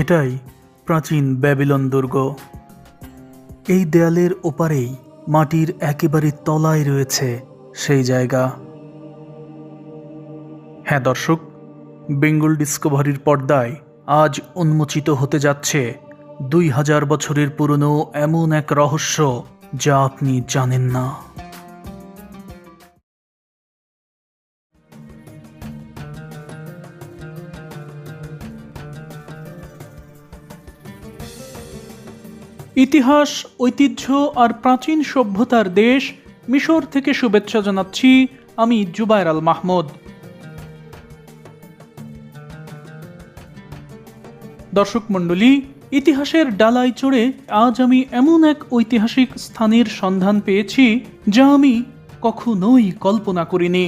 এটাই প্রাচীন ব্যাবিলন দুর্গ। এই দেয়ালের ওপারেই মাটির একেবারে তলায় রয়েছে সেই জায়গা। হ্যাঁ দর্শক, বেঙ্গল ডিসকভারির পর্দায় আজ উন্মোচিত হতে যাচ্ছে 2000 বছরের পুরনো এমন এক রহস্য যা আপনি জানেন না। ইতিহাস, ঐতিহ্য আর প্রাচীন সভ্যতার দেশ মিশর থেকে শুভেচ্ছা জানাচ্ছি আমি জুবায়ের আল মাহমুদ। দর্শক মণ্ডলী, ইতিহাসের ডালায় চড়ে আজ আমি এমন এক ঐতিহাসিক স্থানের সন্ধান পেয়েছি যা আমি কখনোই কল্পনা করিনি।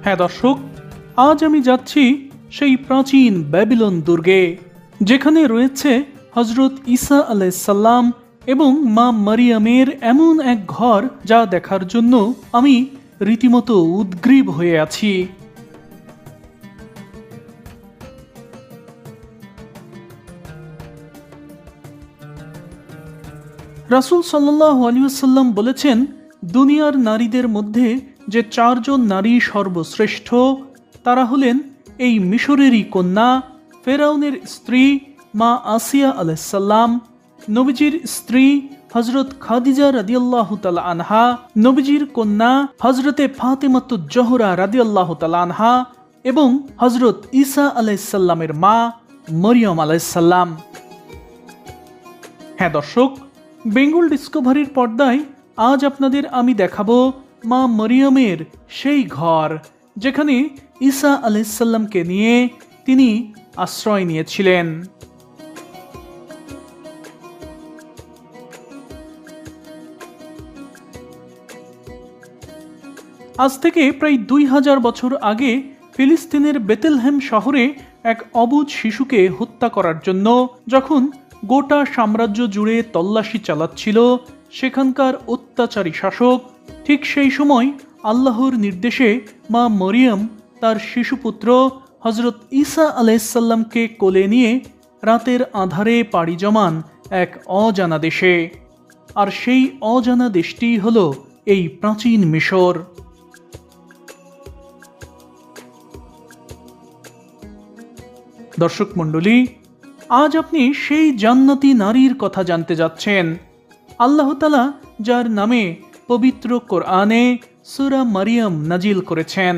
হ্যাঁ দর্শক, আজ আমি যাচ্ছি সেই প্রাচীন ব্যাবিলন দুর্গে, যেখানে রয়েছে হজরত ঈসা আলাইহিসসালাম এবং মা মারিয়ামের এমন এক ঘর যা দেখার জন্য আমি রীতিমতো উদ্গ্রীব হয়ে আছি। রাসূল সাল্লাল্লাহু আলাইহি ওয়াসাল্লাম বলেছেন, দুনিয়ার নারীদের মধ্যে যে 4 জন নারী সর্বশ্রেষ্ঠ তারা হলেন এই মিশরেরই কন্যা, ফেরাউনের স্ত্রী মা আসিয়া আলাইহিসসালাম, নবীজির স্ত্রী হযরত খাদিজা রাদিয়াল্লাহু তাআলা আনহা, নবীজির কন্যা হযরতে ফাতেমাতুজ জোহরা রাদিয়াল্লাহু তাআলা আনহা এবং হযরত ঈসা আলাইহিসসালামের মা মরিয়ম আলাইহিসসালাম। হ্যাঁ দর্শক, বেঙ্গল ডিসকভারির পর্দায় আজ আপনাদের আমি দেখাবো মা মরিয়মের সেই ঘর যেখানে ঈসা আলাইহিসসালামকে নিয়ে তিনি আশ্রয় নিয়েছিলেন। আজ থেকে প্রায় 2000 বছর আগে ফিলিস্তিনের বেথলেহেম শহরে এক অবুঝ শিশুকে হত্যা করার জন্য যখন গোটা সাম্রাজ্য জুড়ে তল্লাশি চালাচ্ছিল সেখানকার অত্যাচারী শাসক, ঠিক সেই সময় আল্লাহর নির্দেশে মা মরিয়ম তার শিশুপুত্র হযরত ঈসা আলাইহিসসালামকে কোলে নিয়ে রাতের আঁধারে পাড়ি জমান এক অজানা দেশে। আর সেই অজানা দেশটি হলো এই প্রাচীন মিশর। দর্শক মণ্ডলী, আজ আপনি সেই জান্নাতি নারীর কথা জানতে যাচ্ছেন, আল্লাহ তাআলা যার নামে পবিত্র কোরআনে সূরা মারিয়াম নাজিল করেছেন।